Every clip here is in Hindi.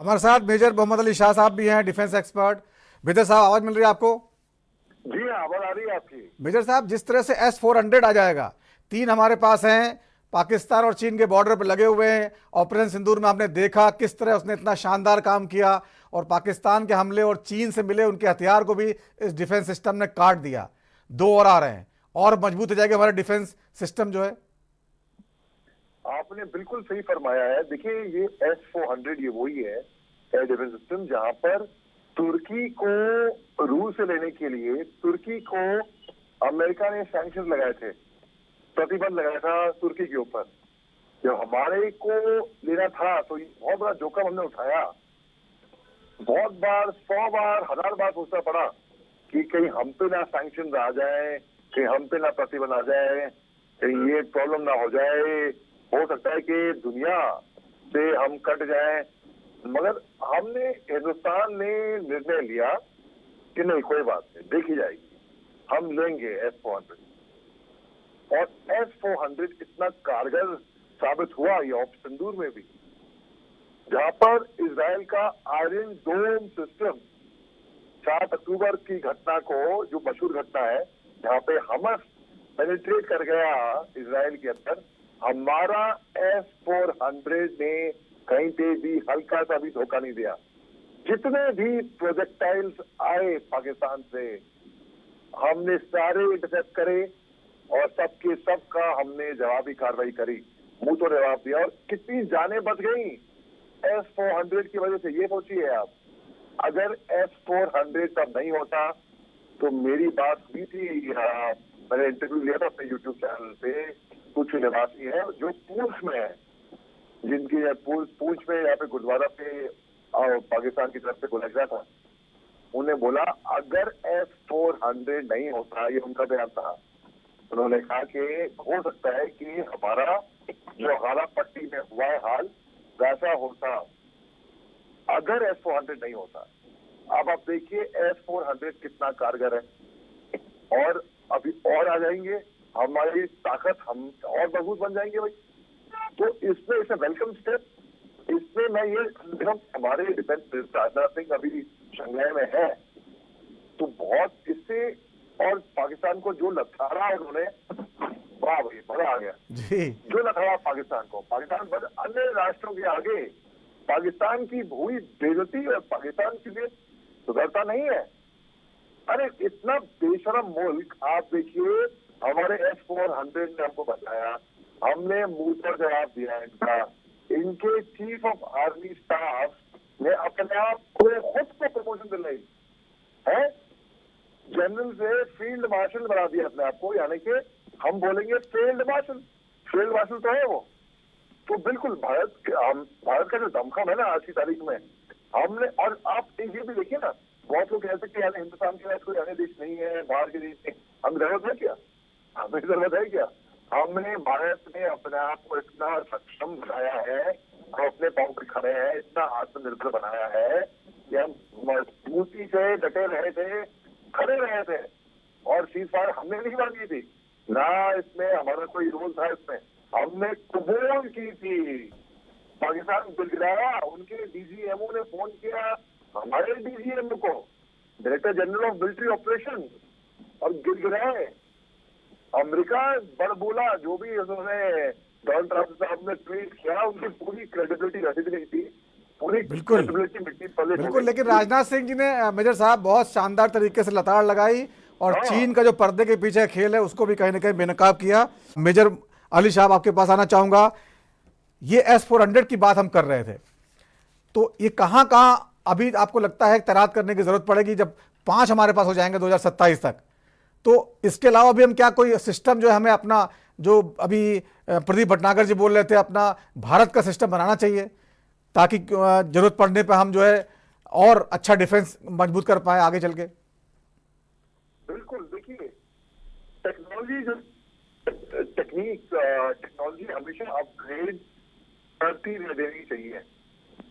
हमारे साथ मेजर मोहम्मद अली शाह साहब भी हैं, डिफेंस एक्सपर्ट। मेजर साहब, आवाज मिल रही है आपको? जी हाँ, आवाज आ रही है आपकी। मेजर साहब, जिस तरह से S-400 आ जाएगा, 3 हमारे पास हैं, पाकिस्तान और चीन के बॉर्डर पर लगे हुए हैं। ऑपरेशन सिंदूर में आपने देखा किस तरह उसने इतना शानदार काम किया, और पाकिस्तान के हमले और चीन से मिले उनके हथियार को भी इस डिफेंस सिस्टम ने काट दिया। 2 और आ रहे हैं, और मजबूत हो जाएगा हमारा डिफेंस सिस्टम जो है। आपने बिल्कुल सही फरमाया है। देखिए, ये S-400 ये वही है एयर डिफेंस सिस्टम जहां पर तुर्की को रूस से लेने के लिए तुर्की को अमेरिका ने सैंक्शन लगाए थे, प्रतिबंध लगाया था तुर्की के ऊपर। जब हमारे को लेना था तो ये बहुत बड़ा जोखिम हमने उठाया। बहुत बार, 100 बार, 1000 बार सोचना पड़ा कि कहीं हम पे ना सैंक्शन आ जाए, कहीं हम पे ना प्रतिबंध आ जाए, कहीं ये प्रॉब्लम ना हो जाए। हो सकता है कि दुनिया से हम कट जाए। मगर हमने, हिंदुस्तान ने निर्णय लिया कि नहीं, कोई बात नहीं, देखी जाएगी, हम लेंगे S-400। और S-400 इतना कारगर साबित हुआ ये ऑपरेशन सिंदूर में भी, जहां पर इजराइल का आयरन डोम सिस्टम 7 अक्टूबर की घटना को, जो मशहूर घटना है जहां पे हमस पेनिट्रेट कर गया इजराइल के अंदर, हमारा S-400 ने कहीं पे भी हल्का सा भी धोखा नहीं दिया। जितने भी प्रोजेक्टाइल्स आए पाकिस्तान से, हमने सारे इंटरसेप्ट करे, और सबके सबका हमने जवाबी कार्रवाई करी, मुंह तो जवाब दिया। और कितनी जानें बच गई S-400 की वजह से, ये सोचिए आप। अगर S-400 तब नहीं होता तो मेरी बात हुई थी, मैंने इंटरव्यू लिया था अपने यूट्यूब चैनल पे। कुछ निवासी हैं जो पूंछ में है, जिनकी पूंछ में यहाँ पे गुरुद्वारा पे पाकिस्तान की तरफ से गोला गिरा था। उन्हें बोला अगर S-400 नहीं होता, ये उनका बयान था। उन्होंने कहा कि हो सकता है कि हमारा जो हालात पट्टी में हुआ है हाल, वैसा होता अगर S-400 नहीं होता। अब आप देखिए S-400 कितना कारगर है। और अभी और आ जाएंगे, हमारी ताकत, हम और मजबूत बन जाएंगे भाई। तो इसमें इसे वेलकम स्टेप। इसमें मैं ये, हमारे डिफेंस मिनिस्टर राजनाथ सिंह अभी शंघाई में है, तो बहुत इससे, और पाकिस्तान को जो लथाड़ा उन्होंने, वाह भाई, बड़ा आ गया जी। जो लथाड़ा पाकिस्तान को। पाकिस्तान बस अन्य राष्ट्रों के आगे पाकिस्तान की हुई बेइज्जती और पाकिस्तान के लिए सुधरता नहीं है। अरे इतना बेशरम मुल्क, आप देखिए, हमारे S-400 ने हमको बताया, हमने मुंह पर जवाब दिया इनका। इनके चीफ ऑफ आर्मी स्टाफ ने अपने आप को, खुद को प्रमोशन दिलाई है, जनरल से फील्ड मार्शल बना दिया अपने आप को। यानी कि हम बोलेंगे फील्ड मार्शल, फील्ड मार्शल तो है वो। तो बिल्कुल भारत का जो दमखम है ना आज की तारीख में, हमने, और आप ये भी देखिए ना, बहुत लोग कहते हैं कि यानी हिंदुस्तान के पास कोई अन्य देश नहीं है, बाहर के देश नहीं। हम जरूरत है क्या? हमें जरूरत है क्या? हमने, भारत ने अपने आप को इतना सक्षम बनाया है, हम अपने पांव पर खड़े हैं, इतना आत्मनिर्भर बनाया है कि हम मजबूती से डटे रहे थे, खड़े रहे थे। और सीजफायर हमने नहीं मांगी थी ना, इसमें हमारा कोई रोल था इसमें। हमने कबूल की थी। पाकिस्तान गिड़गिड़ाया, उनके डीजीएमओ ने फोन किया हमारे डीजीएमओ को, director general of military operation, और गिड़गिड़ाए। अमेरिका बड़ बोला, जो भी उन्होंने डोनाल्ड ट्रंप साहब ने ट्वीट किया, उनकी पूरी क्रेडिबिलिटी रह गई थी, पूरी बिल्कुल क्रेडिबिलिटी मिट्टी पले हो बिल्कुल, लेकिन गई। राजनाथ सिंह जी ने मेजर साहब बहुत शानदार तरीके से लताड़ लगाई, और हाँ, चीन का जो पर्दे के पीछे खेल है उसको भी कहीं ना कहीं बेनकाब किया। मेजर अली साहब, आपके पास आना चाहूंगा। ये S-400 की बात हम कर रहे थे, तो ये कहाँ कहाँ अभी आपको लगता है तैनात करने की जरूरत पड़ेगी जब 5 हमारे पास हो जाएंगे 2027 तक? तो इसके अलावा भी हम क्या कोई सिस्टम जो है हमें अपना, जो अभी प्रदीप भटनागर जी बोल रहे थे, अपना भारत का सिस्टम बनाना चाहिए, ताकि जरूरत पड़ने पर हम जो है और अच्छा डिफेंस मजबूत कर पाए आगे चल के? बिल्कुल। देखिए, टेक्नोलॉजी जो टेक्नोलॉजी हमेशा अपग्रेड करती रह देनी चाहिए।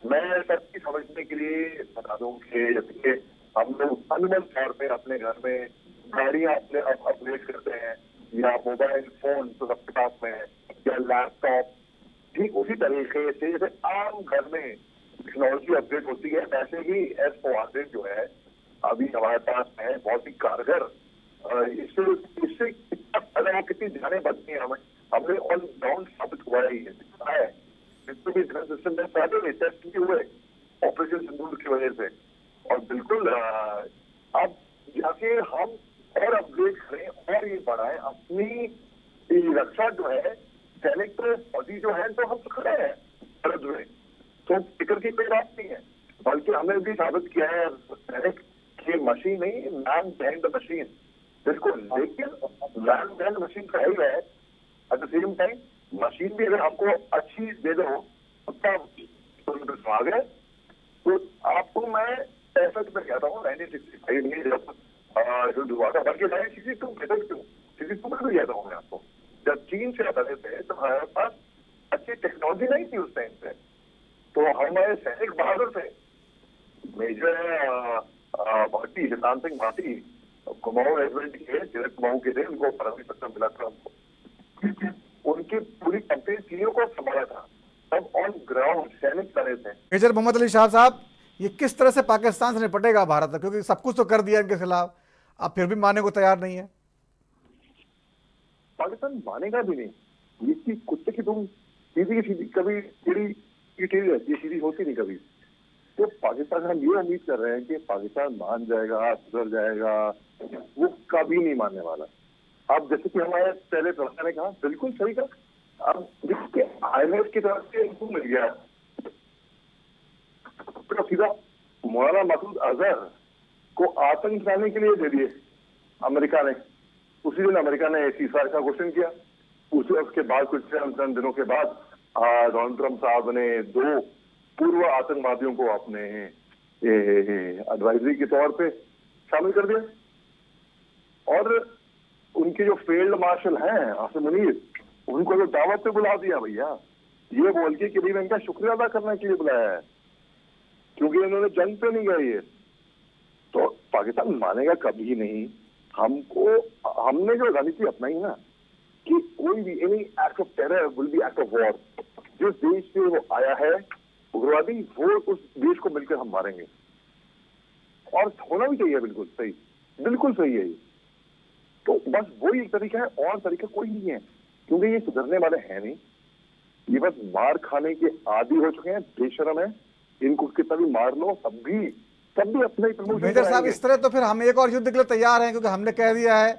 मैं सबकी समझने के लिए बता दूं कि जैसे कि हम लोग अनुमन तौर पे अपने घर में गाड़ियां अपने अपग्रेड करते हैं, या मोबाइल फोन तो सबके पास में है, या लैपटॉप, ठीक उसी तरीके से जैसे आम घर में टेक्नोलॉजी अपडेट होती है, वैसे ही S-400 जो है अभी हमारे पास है, बहुत ही कारगर। इससे इससे कितना फायदा हो, कितनी जानें बचती हैं हमें, हमने ऑन ग्राउंड साबित हुआ है, ये दिखा है। जितने भी डिफेंस सिस्टम में फायदे में टेस्ट भी हुए ऑपरेशन सिंदूर की वजह से। और बिल्कुल अब जाके हम और अपग्रेड करें और ये बढ़ाएं अपनी ये रक्षा जो है। सैनिक तो फौजी जो है तो हम तो खड़े हैं सरहद में, तो फिक्र की कोई बात नहीं है। बल्कि हमने भी साबित किया है सैनिक की मशीन नहीं, मैन बिहाइंड द मशीन। बिल्कुल, लेकिन मैन बिहाइंड द मशीन का है at the same time machine भी अगर आपको अच्छी दे दो आ गए। तो आपको मैं ऐसा में कहता हूँ 1965 में जब युद्ध हुआ था, बल्कि 1962 बेहतर क्यों 62 में भी कहता हूँ मैं आपको, जब चीन से लड़े थे तो हमारे पास अच्छी टेक्नोलॉजी नहीं थी उस टाइम पे, तो हमारे सैनिक बहादुर थे। मेजर भाटी, हितान सिंह भाटी कुमाऊं रेजिमेंट के, जिले कुमाऊं के थे, उनको परमवीर चक्र मिला था हमको। उनकी पूरी कंपनी चीनियों को संभाला था, सब ऑन ग्राउंड सैनिक लड़े थे। मेजर मोहम्मद अली शाह साहब, ये किस तरह से पाकिस्तान से निपटेगा भारत, क्योंकि सब कुछ तो कर दिया इनके खिलाफ, अब फिर भी मानने को तैयार नहीं है। पाकिस्तान मानेगा भी नहीं। इसकी कुत्ते की तुम सीधी की सीधी कभी टेढ़ी रहती है, सीधी होती नहीं कभी। तो पाकिस्तान हम ये उम्मीद कर रहे हैं कि पाकिस्तान मान जाएगा, सुधर जाएगा, वो कभी नहीं मानने वाला। अब जैसे कि हमारे पहले प्रवक्ता ने कहा, बिल्कुल सही कहा। अब देखिए IMF की तरफ से इनको मिल गया तो सीधा मौलाना मसूद अजहर को आतंक फैलाने के लिए दे दिए अमेरिका ने। उसी दिन अमेरिका ने सीज़फायर का घोषणा किया। उसके बाद कुछ चंद दिनों के बाद डोनाल्ड ट्रंप साहब ने 2 पूर्व आतंकवादियों को अपने एडवाइजरी के तौर पे शामिल कर दिया। और उनके जो फील्ड मार्शल हैं आसिम मुनीर, उनको तो दावत पे बुला दिया भैया, ये बोल के कि भाई मैं इनका शुक्रिया अदा करने के लिए बुलाया है, क्योंकि इन्होंने जंग पे नहीं गए। ये तो पाकिस्तान मानेगा कभी नहीं। हमने जो रणनीति अपनाई ना कि कोई भी any act of terror will be act of war. जिस देश से वो आया है उग्रवादी, वो उस देश को मिलकर हम मारेंगे। और होना भी चाहिए, बिल्कुल सही, बिल्कुल सही है ये। तो बस वही एक तरीका है, और तरीका कोई नहीं है, क्योंकि ये सुधरने वाले हैं नहीं। ये बस मार खाने के आदी हो चुके हैं, बेशरम है। इनको कितना भी मार लो, तब भी अपने प्रमोशन। मेजर साहब, इस तरह तो फिर हम एक और युद्ध के लिए तैयार हैं, क्योंकि हमने कह दिया है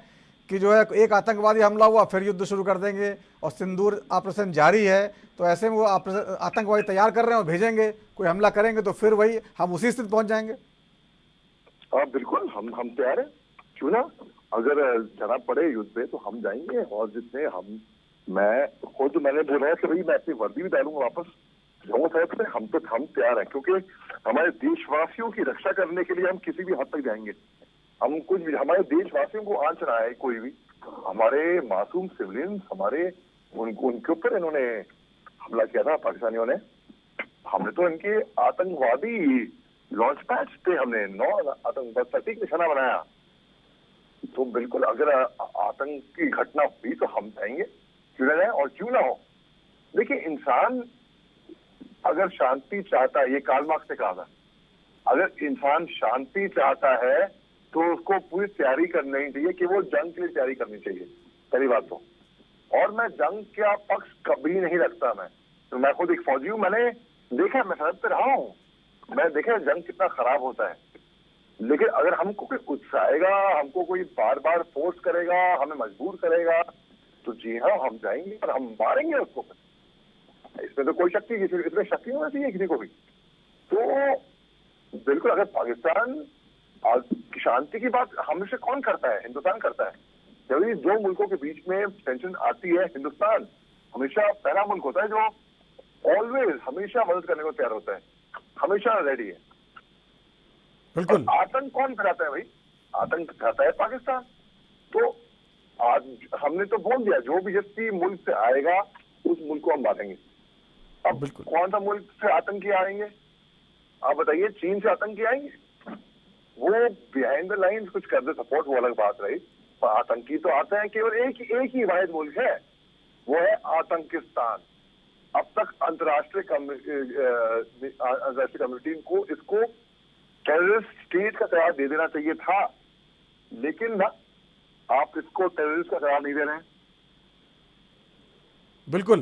कि जो है एक आतंकवादी हमला हुआ फिर युद्ध शुरू कर देंगे, और सिंदूर ऑपरेशन जारी है। तो ऐसे में वो आतंकवादी तैयार कर रहे हैं और भेजेंगे, कोई हमला करेंगे तो फिर वही हम उसी स्थिति पहुंच जाएंगे। बिल्कुल, हम तैयार हैं, क्यों ना। अगर जाना पड़े युद्ध पे तो हम जाएंगे। और जितने मैं खुद मैंने बोला है कि भाई मैं अपनी वर्दी भी डालूंगा वापस जाऊंगा साहब से। हम तैयार हैं, क्योंकि हमारे देशवासियों की रक्षा करने के लिए हम किसी भी हद तक जाएंगे। हम कुछ भी, हमारे देशवासियों को आंच रहा है कोई भी, हमारे मासूम सिविलियंस, उनके ऊपर इन्होंने हमला किया था पाकिस्तानियों ने। हमने तो इनके आतंकवादी लॉन्च पैड पे हमने 9 आतंकवाद सटीक निशाना बनाया। तो बिल्कुल अगर आतंक की घटना हुई तो हम जाएंगे, क्यों ना जाए। और क्यों ना हो, देखिए इंसान अगर शांति चाहता है, ये कार्ल मार्क्स ने कहा था, अगर इंसान शांति चाहता है तो उसको पूरी तैयारी करनी चाहिए कि वो जंग के लिए तैयारी करनी चाहिए, पहली बात तो। और मैं जंग का पक्ष कभी नहीं रखता। मैं खुद एक फौजी हूँ, मैंने देखा, मैं सरहद पे रहा हूँ, मैं देखा जंग कितना खराब होता है। लेकिन अगर हमको कोई उकसाएगा, हमको कोई बार बार फोर्स करेगा, हमें मजबूर करेगा, तो जी हाँ हम जाएंगे और हम मारेंगे उसको। इसमें तो कोई शक्ति, इसमें शक्ति होना चाहिए किसी को भी। तो बिल्कुल अगर पाकिस्तान शांति की बात हमेशा कौन करता है, हिंदुस्तान करता है। जब ये 2 मुल्कों के बीच में टेंशन आती है, हिंदुस्तान हमेशा पहला मुल्क होता है जो ऑलवेज हमेशा मदद करने को तैयार होता है, हमेशा रेडी है। बिल्कुल। आतंक कौन फैलाता है भाई? आतंक फैलाता है पाकिस्तान। तो आज हमने तो बोल दिया, जो भी जिस मुल्क से आएगा उस मुल्क को हम मारेंगे। अब कौन सा मुल्क से आतंकी आएंगे आप बताइए? चीन से आतंकी आएंगे, वो बिहाइंड द लाइंस कुछ कर दे सपोर्ट, वो अलग बात रही। पर आतंकी तो आते हैं केवल एक ही वाहिद मुल्क है, वो है आतंकिस्तान। अब तक अंतर्राष्ट्रीय कम्युनिटी को इसको टेररिस्ट स्टेट का करार दे देना चाहिए था, लेकिन ना आप इसको टेररिस्ट का करार नहीं दे रहे हैं। बिल्कुल।